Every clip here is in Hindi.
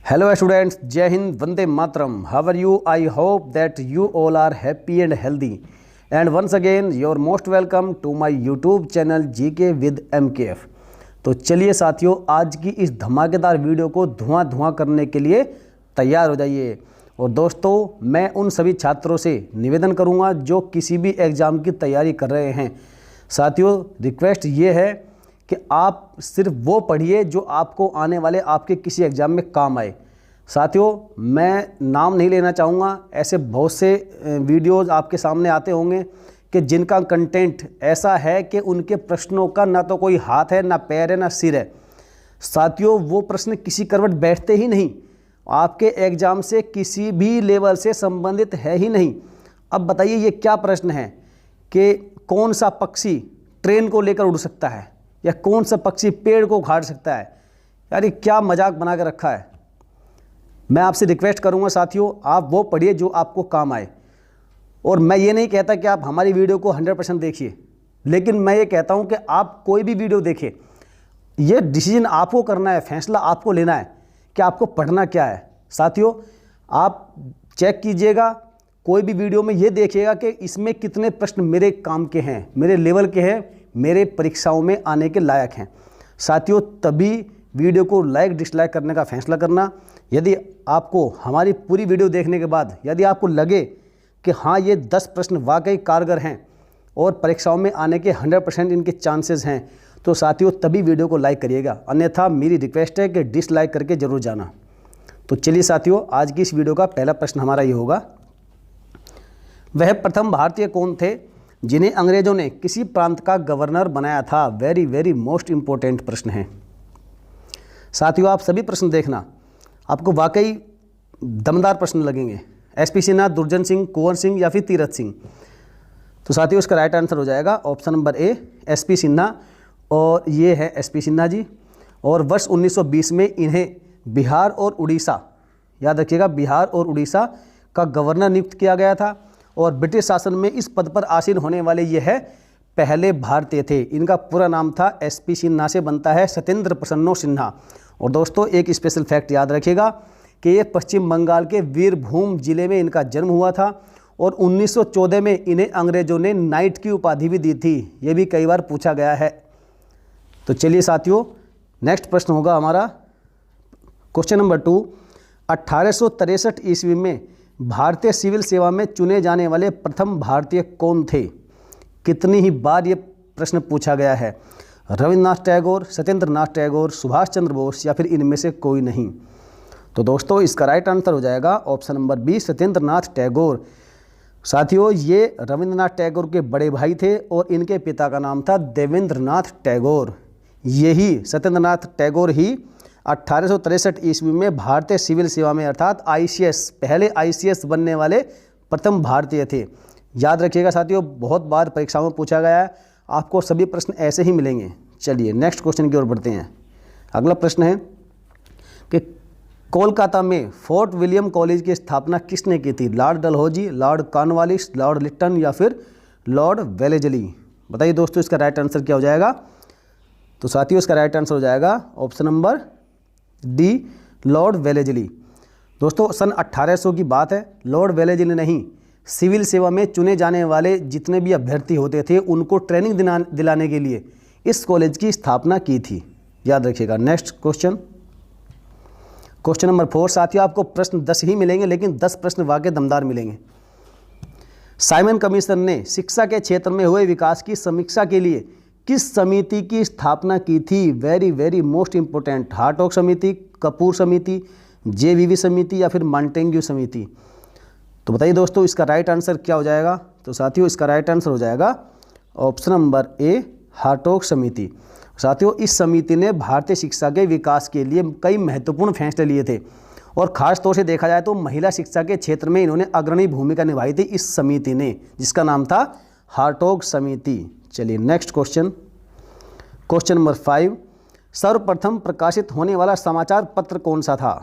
Hello students, Jai Hind, Vande Mataram. How are you? I hope that you all are happy and healthy. And once again, you're most welcome to my YouTube channel GK with MKF. तो चलिए साथियों, आज की इस धमाकेदार वीडियो को धुआं करने के लिए तैयार हो जाइए। और दोस्तों, मैं उन सभी छात्रों से निवेदन करूंगा जो किसी भी एग्ज़ाम की तैयारी कर रहे हैं। साथियों, रिक्वेस्ट ये है कि आप सिर्फ वो पढ़िए जो आपको आने वाले आपके किसी एग्ज़ाम में काम आए। साथियों, मैं नाम नहीं लेना चाहूँगा, ऐसे बहुत से वीडियोज़ आपके सामने आते होंगे कि जिनका कंटेंट ऐसा है कि उनके प्रश्नों का ना तो कोई हाथ है, ना पैर है, ना सिर है। साथियों, वो प्रश्न किसी करवट बैठते ही नहीं, आपके एग्ज़ाम से किसी भी लेवल से संबंधित है ही नहीं। अब बताइए, ये क्या प्रश्न है कि कौन सा पक्षी ट्रेन को लेकर उड़ सकता है, या कौन सा पक्षी पेड़ को उखाड़ सकता है। यार, ये क्या मजाक बना कर रखा है। मैं आपसे रिक्वेस्ट करूंगा साथियों, आप वो पढ़िए जो आपको काम आए। और मैं ये नहीं कहता कि आप हमारी वीडियो को 100% देखिए, लेकिन मैं ये कहता हूं कि आप कोई भी वीडियो देखें, ये डिसीजन आपको करना है, फैसला आपको लेना है कि आपको पढ़ना क्या है। साथियों, आप चेक कीजिएगा, कोई भी वीडियो में ये देखिएगा कि इसमें कितने प्रश्न मेरे काम के हैं, मेरे लेवल के हैं, मेरे परीक्षाओं में आने के लायक हैं। साथियों, तभी वीडियो को लाइक डिसलाइक करने का फैसला करना। यदि आपको हमारी पूरी वीडियो देखने के बाद यदि आपको लगे कि हाँ, ये 10 प्रश्न वाकई कारगर हैं और परीक्षाओं में आने के 100% इनके चांसेस हैं, तो साथियों तभी वीडियो को लाइक करिएगा। अन्यथा मेरी रिक्वेस्ट है कि डिसलाइक करके ज़रूर जाना। तो चलिए साथियों, आज की इस वीडियो का पहला प्रश्न हमारा ये होगा, वह प्रथम भारतीय कौन थे जिन्हें अंग्रेजों ने किसी प्रांत का गवर्नर बनाया था। वेरी मोस्ट इंपॉर्टेंट प्रश्न है साथियों। आप सभी प्रश्न देखना, आपको वाकई दमदार प्रश्न लगेंगे। एसपी सिन्हा, दुर्जन सिंह, कुंवर सिंह या फिर तीरथ सिंह। तो साथियों, इसका राइट आंसर हो जाएगा ऑप्शन नंबर ए, एसपी सिन्हा। और ये है एसपी सिन्हा जी। और वर्ष 1920 में इन्हें बिहार और उड़ीसा, याद रखिएगा, बिहार और उड़ीसा का गवर्नर नियुक्त किया गया था। और ब्रिटिश शासन में इस पद पर आसीन होने वाले ये है पहले भारतीय थे। इनका पूरा नाम था एसपी सिन्हा से बनता है सत्येंद्र प्रसन्नो सिन्हा। और दोस्तों, एक स्पेशल फैक्ट याद रखिएगा कि ये पश्चिम बंगाल के वीरभूम जिले में इनका जन्म हुआ था। और 1914 में इन्हें अंग्रेजों ने नाइट की उपाधि भी दी थी। ये भी कई बार पूछा गया है। तो चलिए साथियों, नेक्स्ट प्रश्न होगा हमारा क्वेश्चन नंबर 2। 1863 ईस्वी में भारतीय सिविल सेवा में चुने जाने वाले प्रथम भारतीय कौन थे। कितनी ही बार ये प्रश्न पूछा गया है। रविन्द्रनाथ टैगोर, सत्येंद्र नाथ टैगोर, सुभाष चंद्र बोस या फिर इनमें से कोई नहीं। तो दोस्तों, इसका राइट आंसर हो जाएगा option number B, Satyendra Nath Tagore. साथियों, ये रविन्द्रनाथ टैगोर के बड़े भाई थे और इनके पिता का नाम था देवेंद्र नाथ टैगोर। यही सत्येंद्र नाथ टैगोर ही 1863 ईस्वी में भारतीय सिविल सेवा में अर्थात आईसीएस, पहले आईसीएस बनने वाले प्रथम भारतीय थे। याद रखिएगा साथियों, बहुत बार परीक्षाओं में पूछा गया है, आपको सभी प्रश्न ऐसे ही मिलेंगे। चलिए नेक्स्ट क्वेश्चन की ओर बढ़ते हैं। अगला प्रश्न है कि कोलकाता में फोर्ट विलियम कॉलेज की स्थापना किसने की थी। Lord Dalhousie, Lord Cornwallis, Lord Lytton या फिर लॉर्ड वेलेजली। बताइए दोस्तों, इसका राइट आंसर क्या हो जाएगा। तो साथियों, इसका राइट आंसर हो जाएगा option number D, Lord Wellesley. दोस्तों, सन 1800 की बात है। लॉर्ड वेलेजली नहीं, सिविल सेवा में चुने जाने वाले जितने भी अभ्यर्थी होते थे उनको ट्रेनिंग दिलाने के लिए इस कॉलेज की स्थापना की थी। याद रखिएगा। Next question, question number 4। साथियों, आपको प्रश्न 10 ही मिलेंगे, लेकिन 10 प्रश्न वाकई दमदार मिलेंगे। साइमन कमीशन ने शिक्षा के क्षेत्र में हुए विकास की समीक्षा के लिए किस समिति की स्थापना की थी। Very most important. हार्टोग समिति, कपूर समिति, जेवीवी समिति या फिर मॉन्टेग्यू समिति। तो बताइए दोस्तों, इसका राइट आंसर क्या हो जाएगा। तो साथियों, इसका राइट आंसर हो जाएगा ऑप्शन नंबर ए, हार्टोग समिति। साथियों, इस समिति ने भारतीय शिक्षा के विकास के लिए कई महत्वपूर्ण फैसले लिए थे और ख़ास तौर से देखा जाए तो महिला शिक्षा के क्षेत्र में इन्होंने अग्रणी भूमिका निभाई थी इस समिति ने, जिसका नाम था हार्टोग समिति। चलिए नेक्स्ट क्वेश्चन, क्वेश्चन नंबर 5। सर्वप्रथम प्रकाशित होने वाला समाचार पत्र कौन सा था।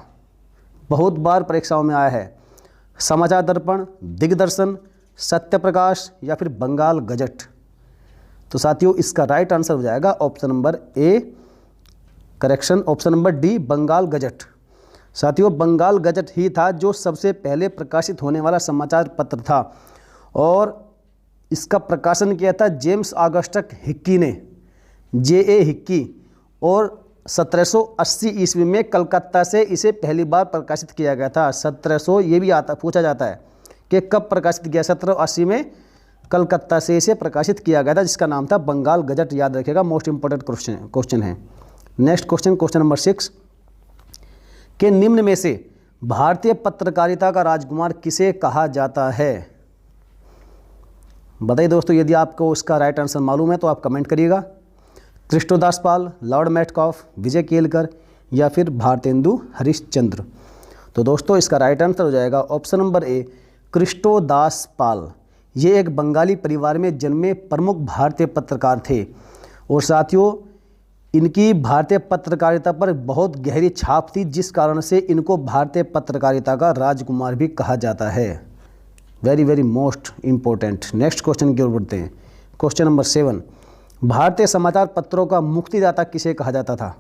बहुत बार परीक्षाओं में आया है। समाचार दर्पण, दिग्दर्शन, सत्य प्रकाश या फिर बंगाल गजट। तो साथियों, इसका राइट आंसर हो जाएगा option number A, correction, option number D, Bengal gazette. साथियों बंगाल गजट ही था जो सबसे पहले प्रकाशित होने वाला समाचार पत्र था और इसका प्रकाशन किया था जेम्स ऑगस्टस हिक्की ने, J.A. हिक्की, और 1780 ईस्वी में कलकत्ता से इसे पहली बार प्रकाशित किया गया था। 1700 ये भी पूछा जाता है कि कब प्रकाशित किया। 1780 में कलकत्ता से इसे प्रकाशित किया गया था जिसका नाम था बंगाल गजट। याद रखिएगा, मोस्ट इंपॉर्टेंट क्वेश्चन है। नेक्स्ट क्वेश्चन नंबर 6 के निम्न में से भारतीय पत्रकारिता का राजकुमार किसे कहा जाता है? बताइए दोस्तों, यदि आपको उसका राइट आंसर मालूम है तो आप कमेंट करिएगा। कृष्णदास पाल, लॉर्ड मेटकॉफ, विजय केलकर या फिर भारतेंदु हरिश्चंद्र। तो दोस्तों इसका राइट आंसर हो जाएगा ऑप्शन नंबर ए, कृष्णदास पाल। ये एक बंगाली परिवार में जन्मे प्रमुख भारतीय पत्रकार थे और साथियों इनकी भारतीय पत्रकारिता पर बहुत गहरी छाप थी, जिस कारण से इनको भारतीय पत्रकारिता का राजकुमार भी कहा जाता है। Very very most important. Next question की ओर बढ़ते हैं। क्वेश्चन नंबर 7, भारतीय समाचार पत्रों का मुक्तिदाता किसे कहा जाता था?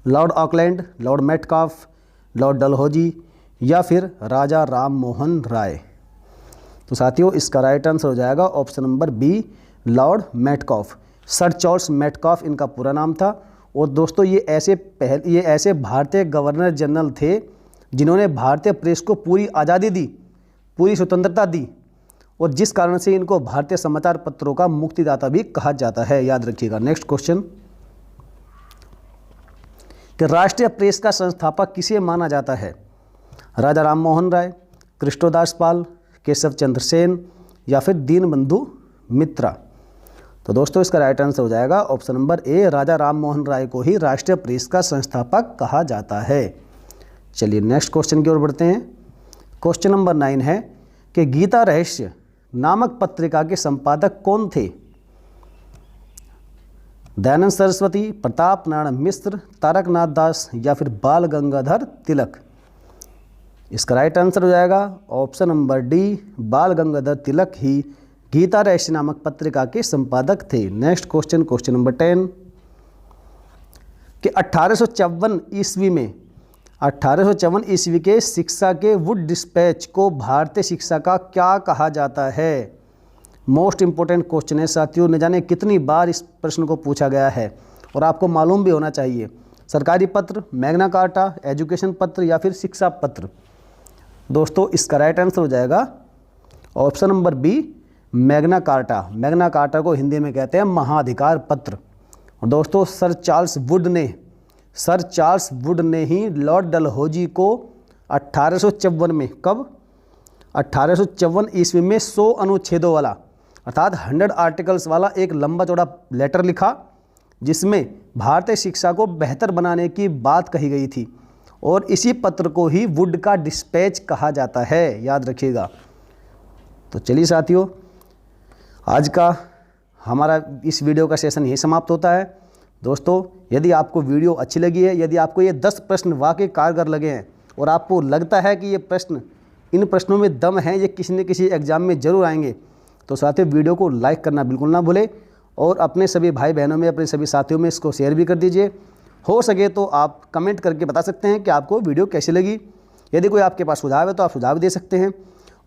Lord Auckland, Lord Metcalfe, Lord Dalhousie या फिर राजा राम मोहन राय। तो साथियों इसका राइट आंसर हो जाएगा option number B, Lord Metcalfe. Sir Charles Metcalfe इनका पूरा नाम था और दोस्तों ये ऐसे भारतीय गवर्नर जनरल थे जिन्होंने भारतीय प्रेस को पूरी आज़ादी दी, पूरी स्वतंत्रता दी और जिस कारण से इनको भारतीय समाचार पत्रों का मुक्तिदाता भी कहा जाता है। याद रखिएगा। नेक्स्ट क्वेश्चन कि राष्ट्रीय प्रेस का संस्थापक किसे माना जाता है? राजा राम मोहन राय, कृष्णदास पाल, केशव चंद्र सेन या फिर दीनबंधु मित्रा। तो दोस्तों इसका राइट आंसर हो जाएगा ऑप्शन नंबर ए, राजा राम मोहन राय को ही राष्ट्रीय प्रेस का संस्थापक कहा जाता है। चलिए नेक्स्ट क्वेश्चन की ओर बढ़ते हैं। क्वेश्चन नंबर 9 है कि गीता रहस्य नामक पत्रिका के संपादक कौन थे? दयानंद सरस्वती, प्रताप नारायण मिश्र, तारकनाथ दास या फिर बाल गंगाधर तिलक। इसका राइट आंसर हो जाएगा ऑप्शन नंबर डी, बाल गंगाधर तिलक ही गीता रहस्य नामक पत्रिका के संपादक थे। नेक्स्ट क्वेश्चन नंबर 10 कि 1854 ईस्वी के शिक्षा के वुड डिस्पैच को भारतीय शिक्षा का क्या कहा जाता है? मोस्ट इंपोर्टेंट क्वेश्चन है साथियों, न जाने कितनी बार इस प्रश्न को पूछा गया है और आपको मालूम भी होना चाहिए। सरकारी पत्र, मैग्ना कार्टा, एजुकेशन पत्र या फिर शिक्षा पत्र। दोस्तों इसका राइट आंसर हो जाएगा option number B, Magna Carta. Magna Carta को हिंदी में कहते हैं महाधिकार पत्र। और दोस्तों सर चार्ल्स वुड ने ही लॉर्ड डलहौजी को 1854 में, कब? 1854 ईस्वी में 100 अनुच्छेदों वाला अर्थात 100 आर्टिकल्स वाला एक लंबा चौड़ा लेटर लिखा जिसमें भारतीय शिक्षा को बेहतर बनाने की बात कही गई थी और इसी पत्र को ही वुड का डिस्पैच कहा जाता है। याद रखिएगा। तो चलिए साथियों आज का हमारा इस वीडियो का सेशन यही समाप्त होता है। दोस्तों यदि आपको वीडियो अच्छी लगी है, यदि आपको ये 10 प्रश्न वाकई कारगर लगे हैं और आपको लगता है कि इन प्रश्नों में दम है, ये किसी न किसी एग्ज़ाम में ज़रूर आएंगे, तो साथियों वीडियो को लाइक करना बिल्कुल ना भूलें और अपने सभी भाई बहनों में, अपने सभी साथियों में इसको शेयर भी कर दीजिए। हो सके तो आप कमेंट करके बता सकते हैं कि आपको वीडियो कैसी लगी। यदि कोई आपके पास सुझाव है तो आप सुझाव दे सकते हैं।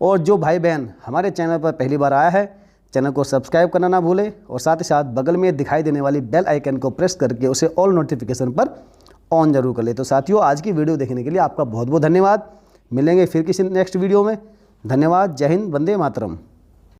और जो भाई बहन हमारे चैनल पर पहली बार आया है, चैनल को सब्सक्राइब करना ना भूलें और साथ ही साथ बगल में दिखाई देने वाली बेल आइकन को प्रेस करके उसे ऑल नोटिफिकेशन पर ऑन जरूर कर ले। तो साथियों आज की वीडियो देखने के लिए आपका बहुत बहुत धन्यवाद। मिलेंगे फिर किसी नेक्स्ट वीडियो में। धन्यवाद। जय हिंद, वंदे मातरम।